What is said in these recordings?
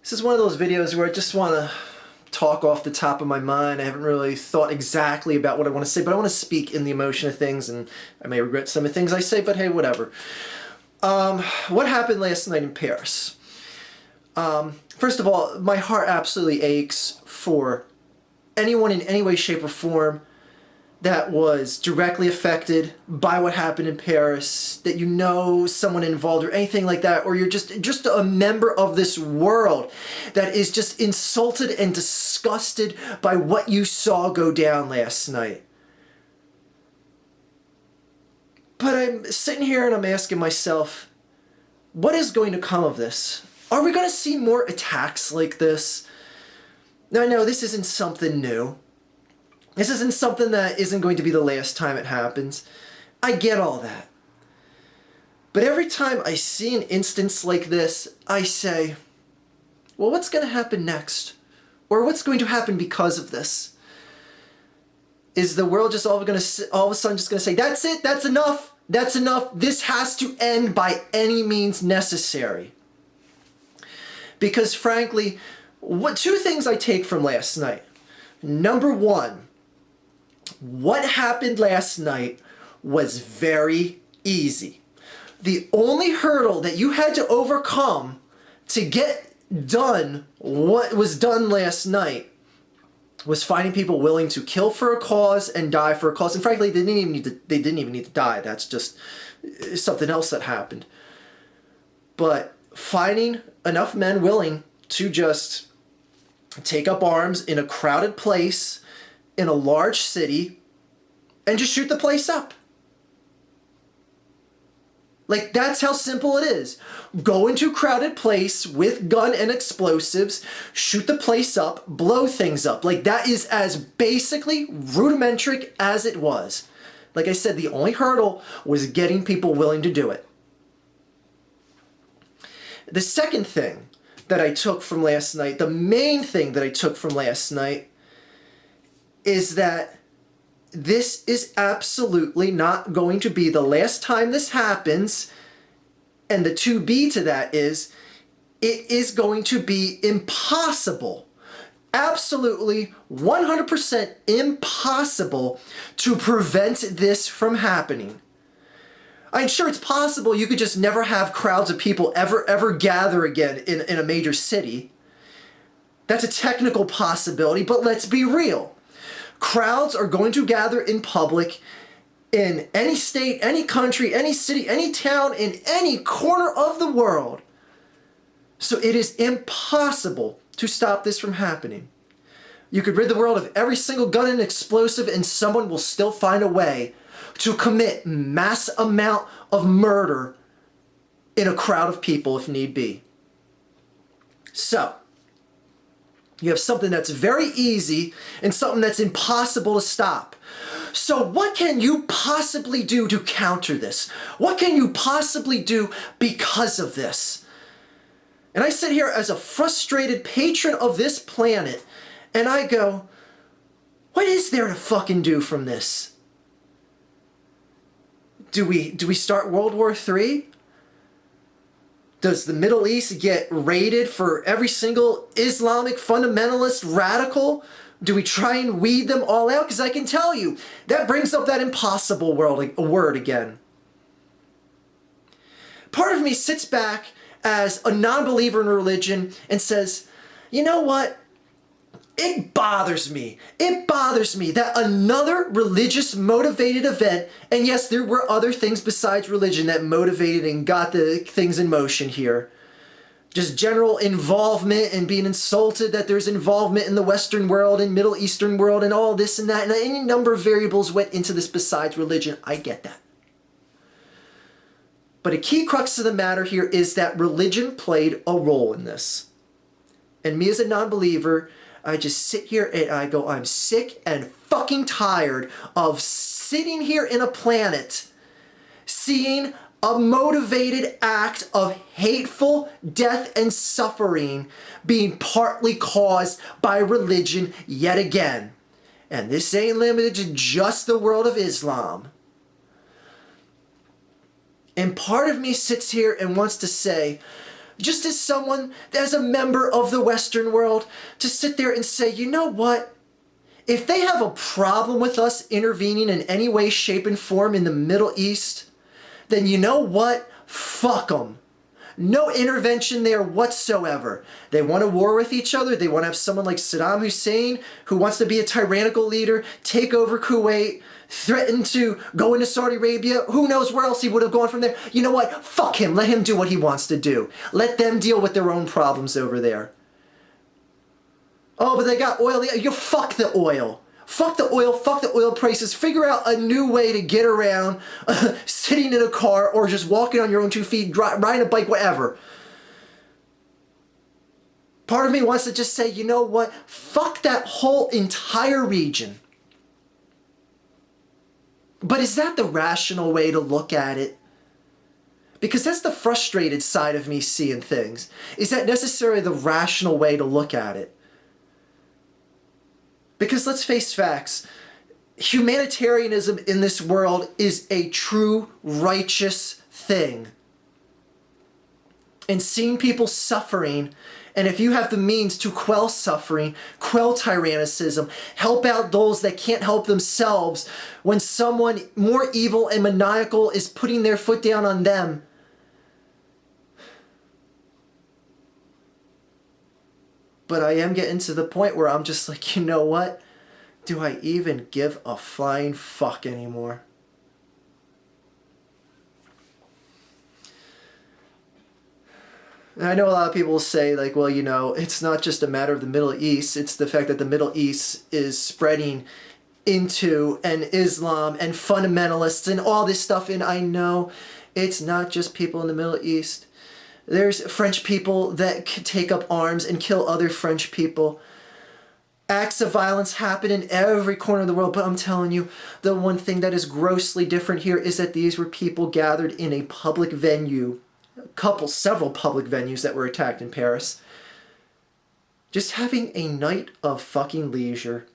This is one of those videos where I just want to talk off the top of my mind. I haven't really thought exactly about what I want to say, but I want to speak in the emotion of things, and I may regret some of the things I say, but hey, whatever. What happened last night in Paris? First of all, my heart absolutely aches for anyone in any way, shape, or form that was directly affected by what happened in Paris, that you know someone involved or anything like that, or you're just a member of this world that is just insulted and disgusted by what you saw go down last night. But I'm sitting here and I'm asking myself, what is going to come of this? Are we going to see more attacks like this? Now, I know this isn't something new. This isn't something that isn't going to be the last time it happens. I get all that. But every time I see an instance like this, I say, well, what's going to happen next? Or what's going to happen because of this? Is the world just all of a sudden just going to say, that's it, that's enough, this has to end by any means necessary? Because frankly, two things I take from last night. Number one, what happened last night was very easy. The only hurdle that you had to overcome to get done what was done last night was finding people willing to kill for a cause and die for a cause. And frankly, they didn't even need to die. That's just something else that happened. But finding enough men willing to just take up arms in a crowded place in a large city and just shoot the place up. Like, that's how simple it is. Go into a crowded place with gun and explosives, shoot the place up, blow things up. Like, that is as basically rudimentary as it was. Like I said, the only hurdle was getting people willing to do it. The second thing that I took from last night, the main thing that I took from last night, is that this is absolutely not going to be the last time this happens. And the 2B to that is, it is going to be impossible, absolutely 100% impossible to prevent this from happening. I'm sure it's possible you could just never have crowds of people ever gather again in a major city. That's a technical possibility, but let's be real. Crowds are going to gather in public in any state, any country, any city, any town, in any corner of the world. So it is impossible to stop this from happening. You could rid the world of every single gun and explosive, and someone will still find a way to commit mass amount of murder in a crowd of people if need be. So, you have something that's very easy and something that's impossible to stop. So what can you possibly do to counter this? What can you possibly do because of this? And I sit here as a frustrated patron of this planet, and I go, what is there to fucking do from this? Do we start World War III? Does the Middle East get raided for every single Islamic fundamentalist radical? Do we try and weed them all out? Because I can tell you, that brings up that impossible word again. Part of me sits back as a non-believer in religion and says, you know what? It bothers me. It bothers me that another religious motivated event, and yes, there were other things besides religion that motivated and got the things in motion here. Just general involvement and being insulted that there's involvement in the Western world and Middle Eastern world and all this and that, and any number of variables went into this besides religion. I get that. But a key crux of the matter here is that religion played a role in this. And me as a non-believer, I just sit here and I go, I'm sick and fucking tired of sitting here in a planet seeing a motivated act of hateful death and suffering being partly caused by religion yet again. And this ain't limited to just the world of Islam. And part of me sits here and wants to say, just as someone, as a member of the Western world, to sit there and say, you know what? If they have a problem with us intervening in any way, shape, and form in the Middle East, then you know what? Fuck them. No intervention there whatsoever. They want a war with each other. They want to have someone like Saddam Hussein who wants to be a tyrannical leader, take over Kuwait, threaten to go into Saudi Arabia. Who knows where else he would have gone from there? You know what? Fuck him. Let him do what he wants to do. Let them deal with their own problems over there. Oh, but they got oil. You fuck the oil. Fuck the oil. Fuck the oil prices. Figure out a new way to get around sitting in a car or just walking on your own 2 feet, riding a bike, whatever. Part of me wants to just say, you know what? Fuck that whole entire region. But is that the rational way to look at it? Because that's the frustrated side of me seeing things. Is that necessarily the rational way to look at it? Because let's face facts, humanitarianism in this world is a true righteous thing. And seeing people suffering, and if you have the means to quell suffering, quell tyrannicism, help out those that can't help themselves when someone more evil and maniacal is putting their foot down on them, but I am getting to the point where I'm just like, you know what? Do I even give a flying fuck anymore? And I know a lot of people say, like, well, you know, it's not just a matter of the Middle East. It's the fact that the Middle East is spreading into an Islam and fundamentalists and all this stuff. And I know it's not just people in the Middle East. There's French people that take up arms and kill other French people. Acts of violence happen in every corner of the world, but I'm telling you, the one thing that is grossly different here is that these were people gathered in a public venue. Several public venues that were attacked in Paris. Just having a night of fucking leisure,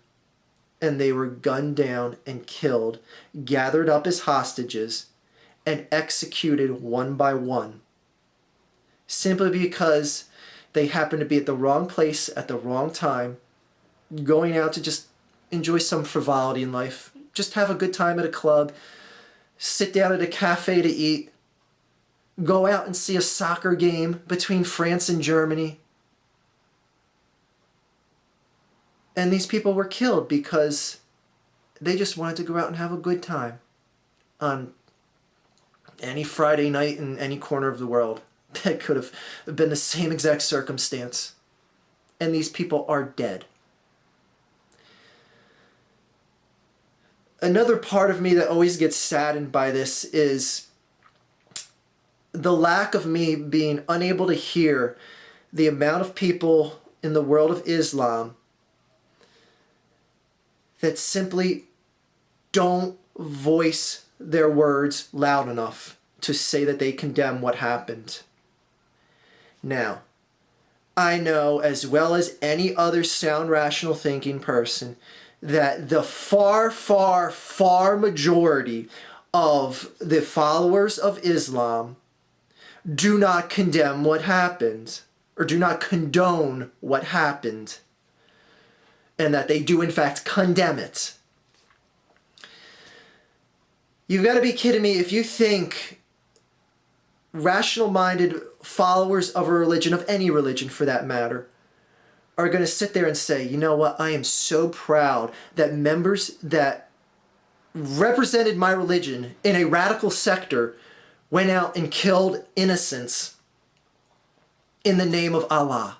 and they were gunned down and killed, gathered up as hostages, and executed one by one. Simply because they happened to be at the wrong place at the wrong time, going out to just enjoy some frivolity in life, just have a good time at a club, sit down at a cafe to eat, go out and see a soccer game between France and Germany. And these people were killed because they just wanted to go out and have a good time on any Friday night in any corner of the world. That could have been the same exact circumstance. And these people are dead. Another part of me that always gets saddened by this is the lack of me being unable to hear the amount of people in the world of Islam that simply don't voice their words loud enough to say that they condemn what happened. Now, I know as well as any other sound, rational thinking person that the far, far, far majority of the followers of Islam do not condemn what happened, or do not condone what happened, and that they do in fact condemn it. You've got to be kidding me if you think rational-minded followers of a religion, of any religion for that matter, are going to sit there and say, you know what, I am so proud that members that represented my religion in a radical sector went out and killed innocents in the name of Allah.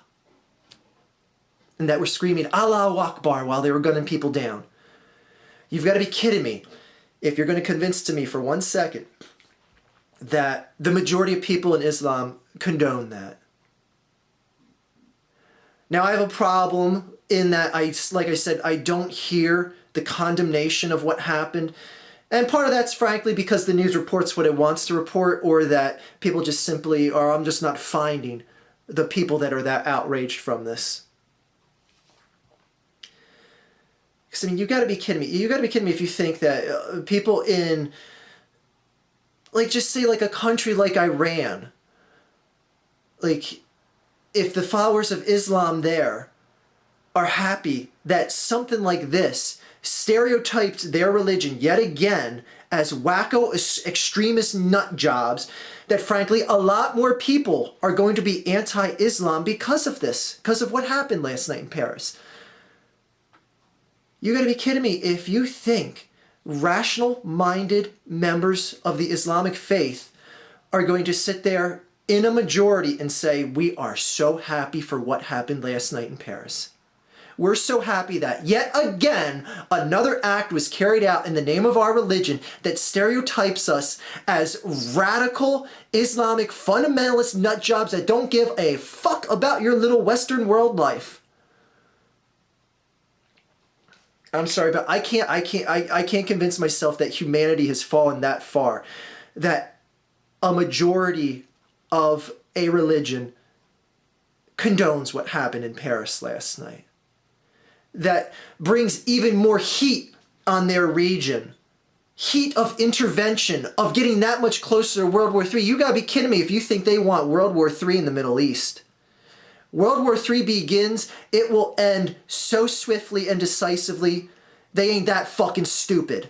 And that were screaming Allahu Akbar while they were gunning people down. You've got to be kidding me if you're going to convince to me for 1 second that the majority of people in Islam condone that. Now, I have a problem in that, like I said, I don't hear the condemnation of what happened. And part of that's frankly because the news reports what it wants to report, or that people just simply, or I'm just not finding the people that are that outraged from this. Because, I mean, you got to be kidding me. You got to be kidding me if you think that people in, like, just say like a country like Iran, like, if the followers of Islam there are happy that something like this stereotyped their religion yet again as wacko extremist nut jobs, that frankly a lot more people are going to be anti-Islam because of this, because of what happened last night in Paris. You gotta be kidding me if you think rational-minded members of the Islamic faith are going to sit there in a majority and say, we are so happy for what happened last night in Paris. We're so happy that yet again another act was carried out in the name of our religion that stereotypes us as radical Islamic fundamentalist nutjobs that don't give a fuck about your little Western world life. I'm sorry, but I can't convince myself that humanity has fallen that far, that a majority of a religion condones what happened in Paris last night, that brings even more heat on their region, heat of intervention, of getting that much closer to World War III. You gotta be kidding me if you think they want World War III in the Middle East. World War III begins, it will end so swiftly and decisively, they ain't that fucking stupid.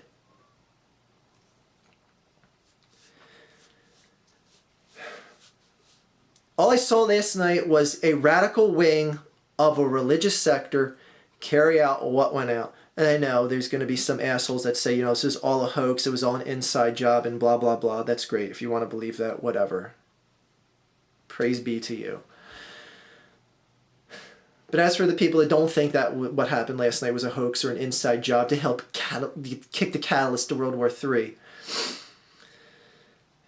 All I saw last night was a radical wing of a religious sector carry out what went out. And I know there's going to be some assholes that say, this is all a hoax, it was all an inside job and blah, blah, blah. That's great. If you want to believe that, whatever. Praise be to you. But as for the people that don't think that what happened last night was a hoax or an inside job to help kick the catalyst to World War III,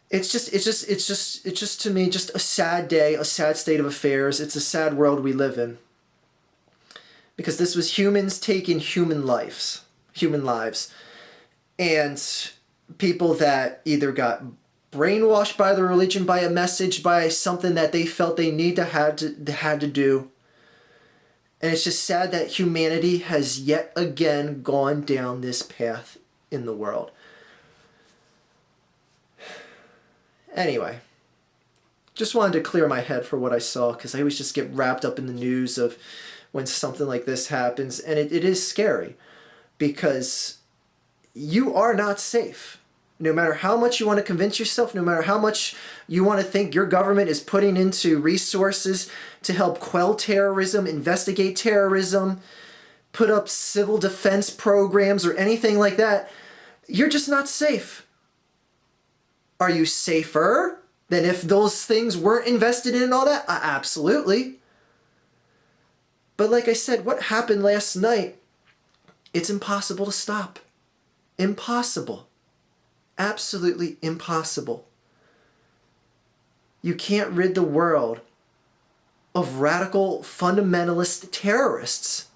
it's just to me just a sad day, a sad state of affairs. It's a sad world we live in, because this was humans taking human lives, and people that either got brainwashed by the religion, by a message, by something that they felt they had to do. And it's just sad that humanity has yet again gone down this path in the world. Anyway, just wanted to clear my head for what I saw, because I always just get wrapped up in the news of when something like this happens, and it is scary, because you are not safe. No matter how much you want to convince yourself, no matter how much you want to think your government is putting into resources to help quell terrorism, investigate terrorism, put up civil defense programs or anything like that, you're just not safe. Are you safer than if those things weren't invested in and all that? Absolutely. But like I said, what happened last night, it's impossible to stop. Impossible. Absolutely impossible. You can't rid the world of radical fundamentalist terrorists.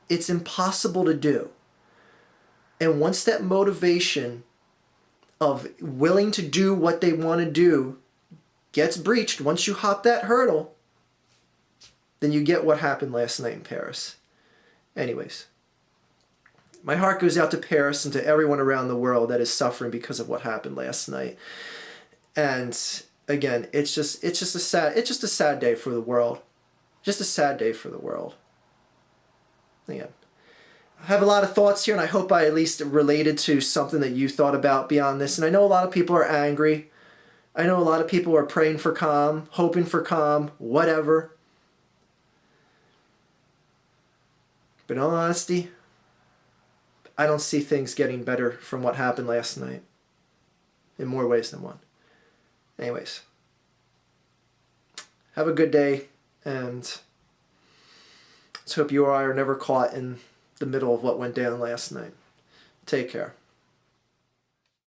It's impossible to do. And once that motivation of willing to do what they want to do gets breached, once you hop that hurdle, then you get what happened last night in Paris. Anyways, my heart goes out to Paris and to everyone around the world that is suffering because of what happened last night. And again, it's just a sad day for the world. Just a sad day for the world. Again, I have a lot of thoughts here, and I hope I at least related to something that you thought about beyond this. And I know a lot of people are angry. I know a lot of people are praying for calm, hoping for calm, whatever. But in all honesty, I don't see things getting better from what happened last night, in more ways than one. Anyways, have a good day, and let's hope you or I are never caught in the middle of what went down last night. Take care.